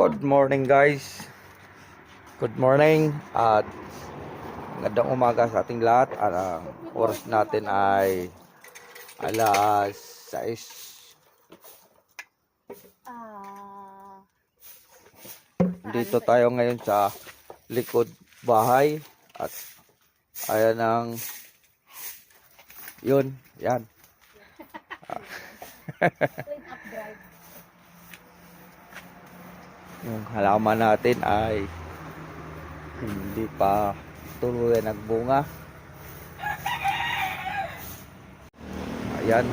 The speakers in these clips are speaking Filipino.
Good morning guys. Good morning at magandang umaga sa ating lahat. Ang oras natin ay alas 6. Dito tayo ngayon sa likod bahay at ayan ang yun, yan. Yung halaman natin ay hindi pa tuluyan nagbunga. Ayan.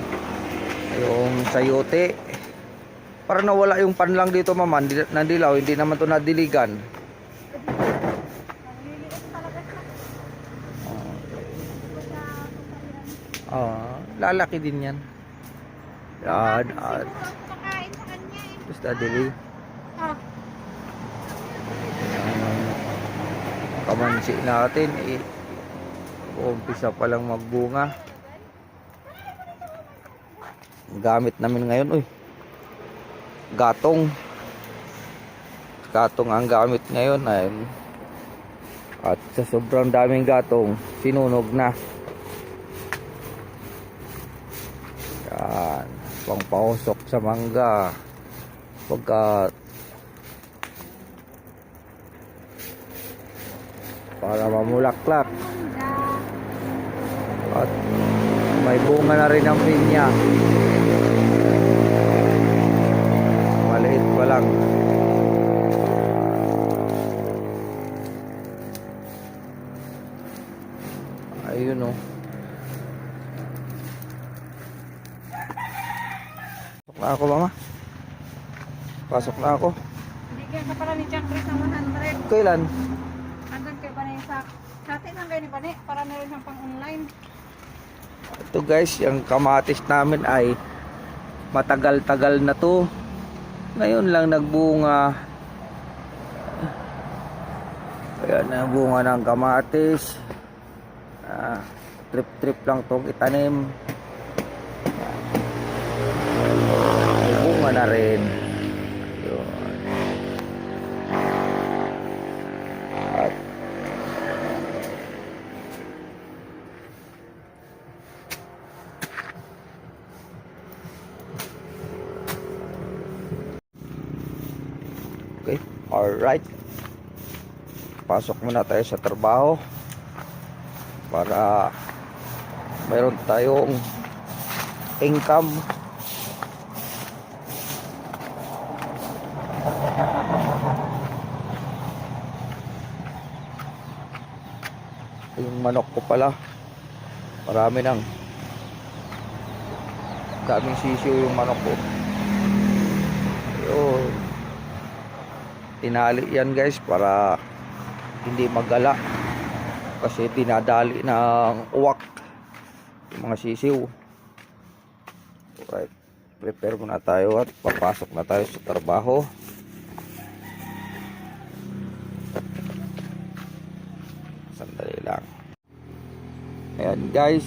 Yung sayote. Para nawala yung panlang dito, mama. Nandilaw. Hindi naman to nadiligan. Lalaki din yan. Yan. At basta dili. Kamansi natin umpisa pa lang magbunga. Gamit namin ngayon gatong ang gamit ngayon ay, at sa sobrang daming gatong sinunog na. Yan, pangpausok sa mangga pagka para mamulaklak at may bunga na rin ang pinya. Maliit pa lang. Ayun Pasok na ako, mama. Pasok na ako. Hindi ka pala ni Jack Chris ng 100. Kailan? Sa atin ang ganyan pa para meron siyang pang online. Ito guys, yung kamatis namin ay matagal-tagal na to. Ngayon lang nagbunga. Ayan na bunga ng kamatis. Trip-trip lang tong itanim. Bunga na rin. Yun. At okay, alright. Pasok muna tayo sa trabaho para mayroon tayong income. Yung manok ko pala, marami nang daming sisiyo yung manok ko. Yun, tinali yan guys para hindi magala kasi dinadali ng uwak yung mga sisiw. Right, prepare muna tayo at papasok na tayo sa trabaho. Sandali lang. Ayan guys,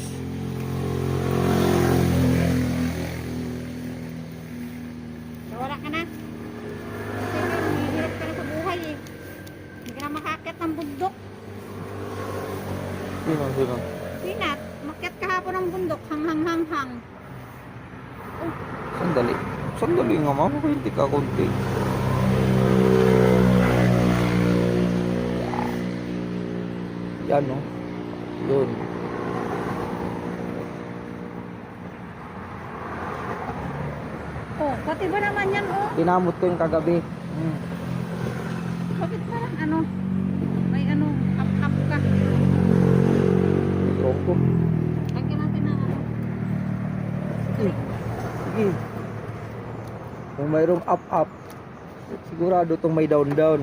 Wala ka na. Kasi hirap ka na sa buhay Hindi ka na makakit ng bundok. sino? Sinat, makyat kahapon ng bundok. Hang. Sandali nga mama, hindi ka konti. Yan yun. Pati ba naman yan Dinamot ko yung kagabi. Bakit parang may up ka. Loko. Lagyan natin ng Sige. Kung mayroong up, sigurado itong may down.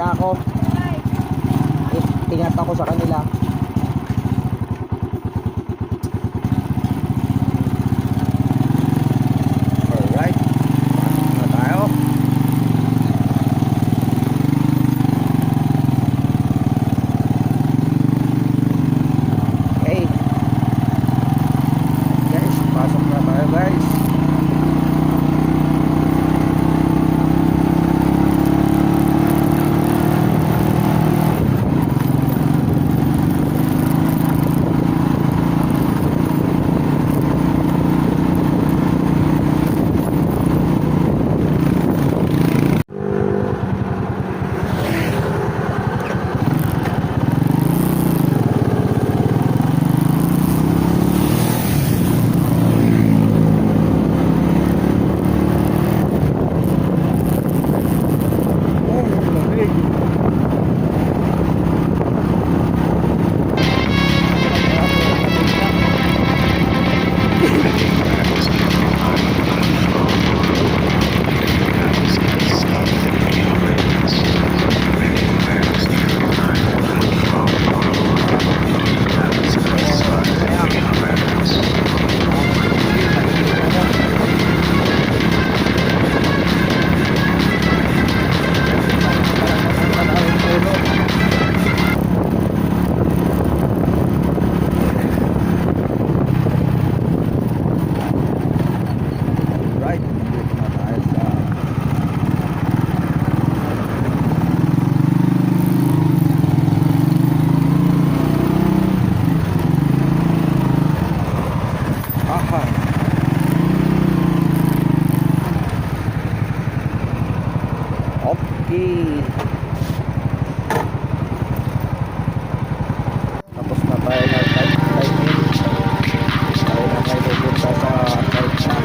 ako. Ingat ako sa kanila. Alright. Pasok na tayo. Okay. Guys, pasok na tayo guys. Right, dito na tayo sa aha. Okay. Tapos na tayo na type in. Tayo na tayo pupunta sa type na.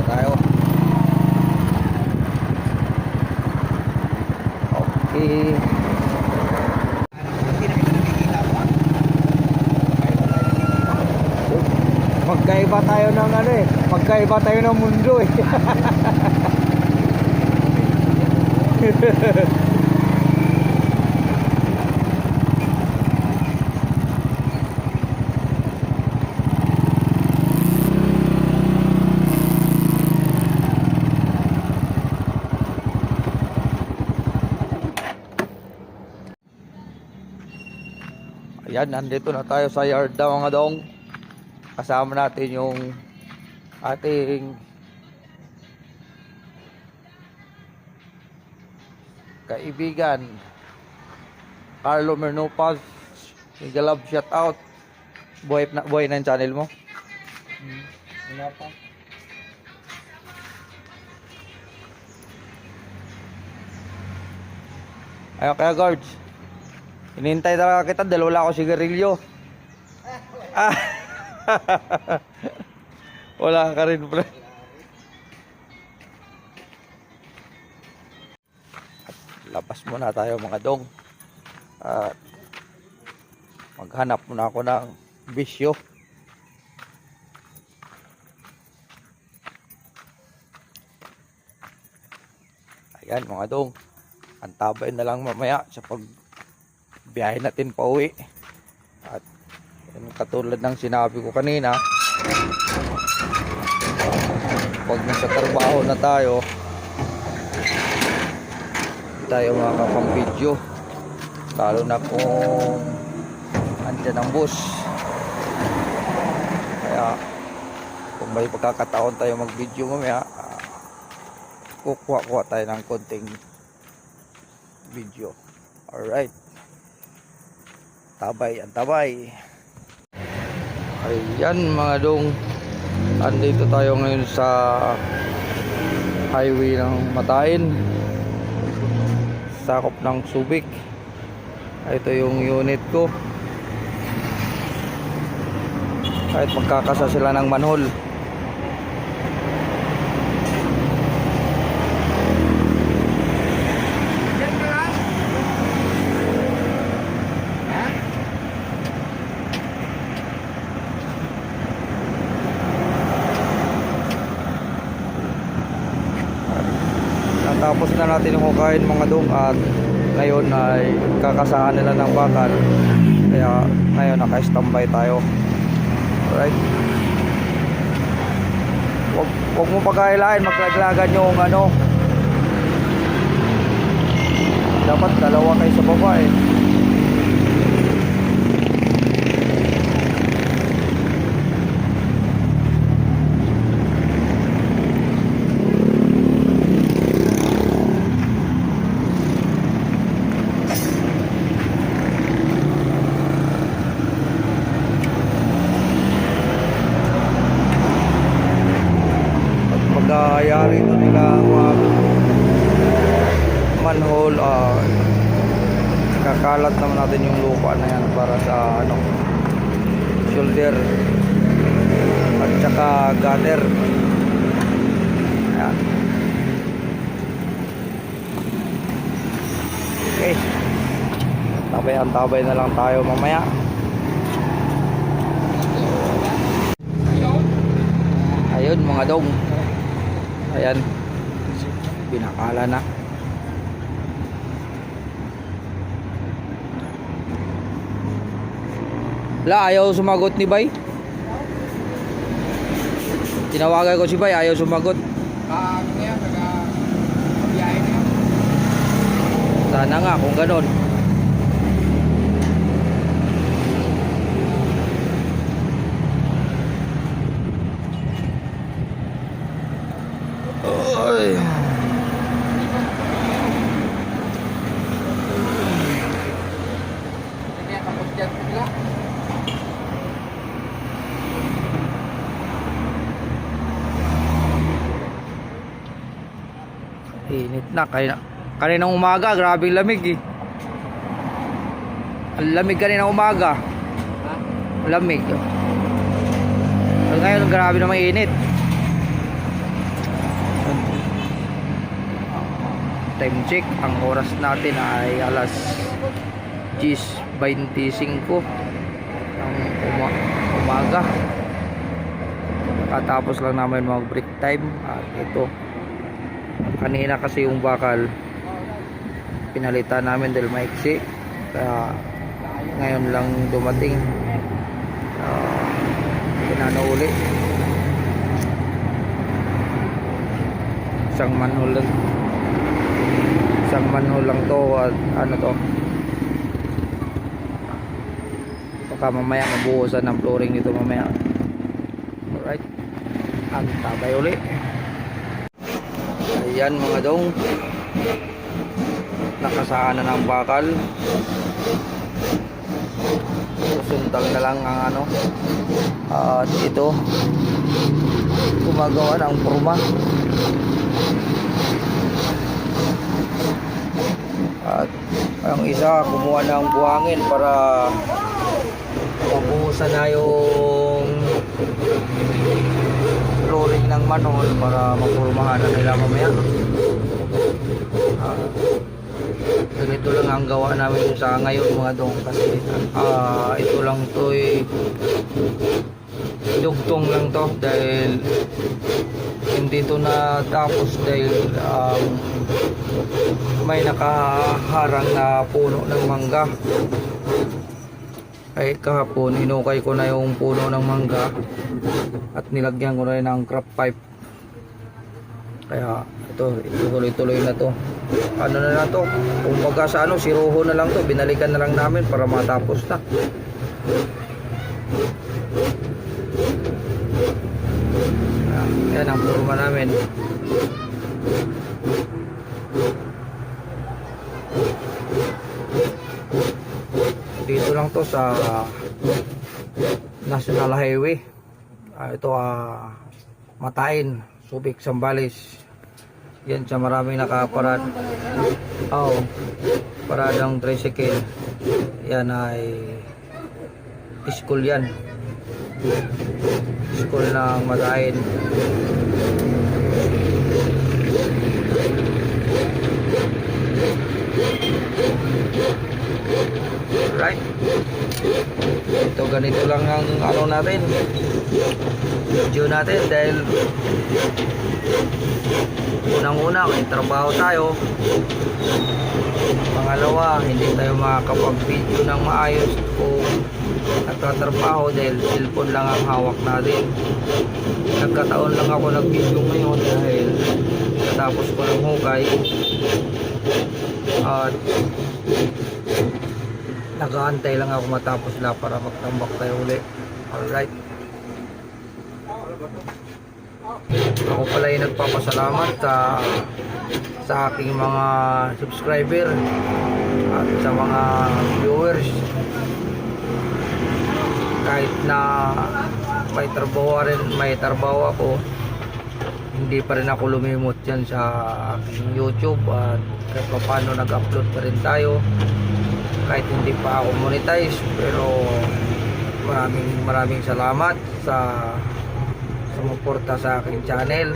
tayo. Okay. Magkaiba tayo ng ano eh. Magkaiba tayo ng mundo eh. Ayan, nandito na tayo sa yard na mga dong. Kasama natin yung ating kaibigan Carlo Mernopas. Igalab, shout out. Buhay na yung channel mo. Wala pa. Ayun kaya guards, hinihintay talaga kita dahil wala ako sigarilyo. Ah. Wala ka rin pre. Labas muna tayo mga dong. At maghanap muna ako ng bisyo. Ayan mga dong, antabay na lang mamaya sa pag biyahe natin pa uwi. At yun, katulad ng sinabi ko kanina, pag nasa trabaho na tayo, hindi tayo makakapang video, lalo na kung andyan ang bus. Kaya kung may pagkakataon tayo mag video mamaya, kukuha tayo ng konting video. Alright, tabay ang tabay. Ayan mga dong, andito tayo ngayon sa highway ng Matayin, sakop ng Subic. Ito yung unit ko. Kahit magkakasa sila ng manhole. Tapos na natin yung hukayin mga dong, at ngayon ay kakasahan nila ng bakal. Kaya ngayon naka-standby tayo. Alright. Huwag mo pagkailain, maglaglagan yung ano. Dapat dalawa kayo sa baba eh. Pagkayari ito nila mag manhole, kakalat naman natin yung lupa na yan para sa ano, shoulder at saka gutter. Ayan. Okay, tabay na lang tayo mamaya. Ayun mga dong, ayan, pinakala na. La, ayaw sumagot ni Bay. Tinawagan ko si Bay, ayaw sumagot. Ano na yan, nag-biyahe na yan. Sana nga kung ganon. Ay. Kaya tapos dyan sila. Init na. Kaninang umaga, grabing lamig eh. Ang lamig kaninang umaga. Ha? Lamig. Ngayon, grabe na mainit. Time check, ang oras natin ay alas 10:25 ng umaga. Katapos lang namin mag break time. At ito, kanina kasi yung bakal pinalitan namin dahil maiksi, kaya ngayon lang dumating. Pinano uli, isang manhole lang to. At ano to, baka mamaya mabuhusan ng flooring nito mamaya. Alright, ang tabay uli. Ayan mga dong, nakasaan na ng bakal. Susuntal na lang ang ano. At ito, gumagawa ng forma. At ang isa kumuha ng buhangin para mabuhusan na yung flooring ng manhole para mapurmahan na nila mamaya. Ganito lang ang gawa namin sa ngayon mga dong, kasi ito lang to dugtong lang to dahil hindi to natapos dahil may nakaharang na puno ng mangga. Ay kahapon inukay ko na yung puno ng mangga at nilagyan ko na rin ng crop pipe, kaya ito tuloy-tuloy na to. Ano na to, kung baga sa ano, siruho na lang to, binalikan na lang namin para matapos na. Yan ang forma namin. Dito lang to sa National Highway. Ito Matain, Subic, Zambales. Yan siya, maraming nakaparad. Paradang tricycle. Yan ay school yan. School ng Matain. Right. Ito ganito lang ang ano natin, video natin, dahil unang-una may trabaho tayo, pangalawa hindi tayo makakapag-video ng maayos kung nagtatrabaho dahil cellphone lang ang hawak natin. Nagkataon lang ako nag-video ngayon dahil natapos ko ng hukay at nag-aantay lang ako matapos na para magtambak tayo uli. Alright, ako pala ay nagpapasalamat sa aking mga subscriber at sa mga viewers. Kahit na may trabaho ako, hindi pa rin ako lumimot dyan sa aking YouTube, at kahit pa paano nag-upload pa rin tayo kahit hindi pa ako monetize. Pero maraming salamat sa sumuporta sa aking channel.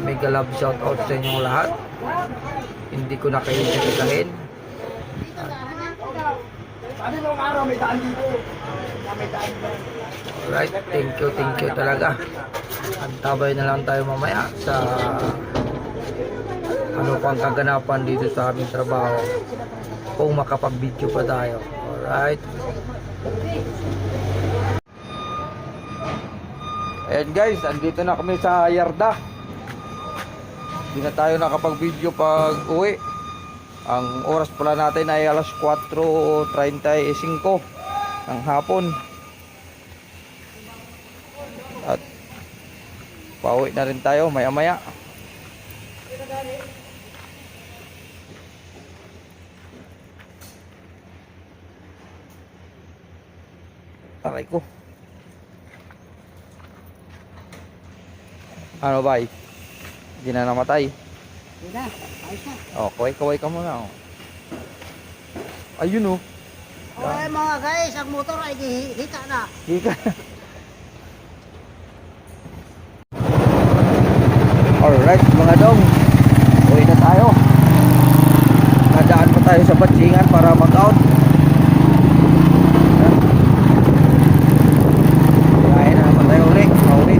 Mega love shout out sa inyong lahat, hindi ko na kayo sinasahin. Alright, thank you talaga. Antabay na lang tayo mamaya sa ano pang kaganapan dito sa aming trabaho, kung makapag-video pa tayo. Alright. Ayan guys, andito na kami sa yarda. Hindi na tayo nakapag-video pag uwi. Ang oras pala natin ay alas 4:35 ng hapon. At pauwi na rin tayo maya-maya. Aray ko. Ano ba? Hindi na namatay. Hindi na, ayos na. Kaway ka muna. Ayun Okay mga guys, ang motor ay hita na. Hika. Alright mga dong, uwi na tayo. Nadaan pa tayo sa Batsingan para mag-out. Kaya na naman tayo ulit. Paulit.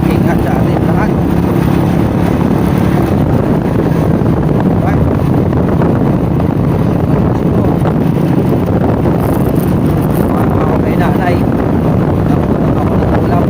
Ingat sa atin lahat. Bye. Mga may nanay. Nakulang ako ng ulam.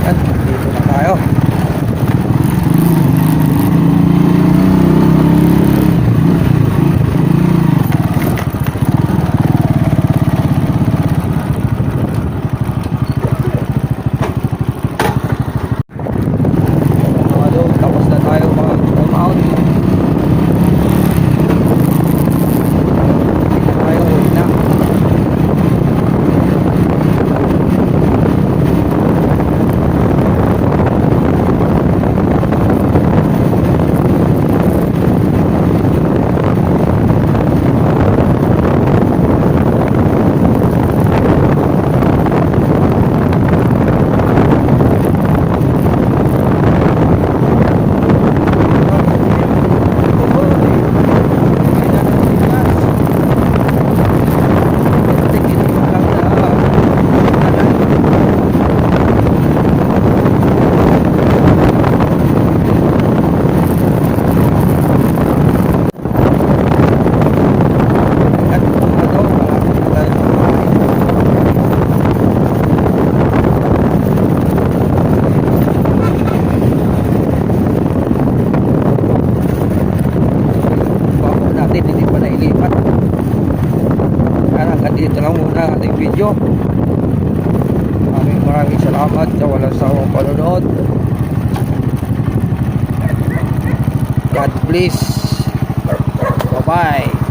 Yan, dito na tayo. Mga dong, tapos na tayo mga out. Dito tayo, uwi na. Hindi pa nailipat. Kaya hanggang dito lang muna ang ating video. Maraming salamat sa walang sawang panonood. God bless. Bye bye.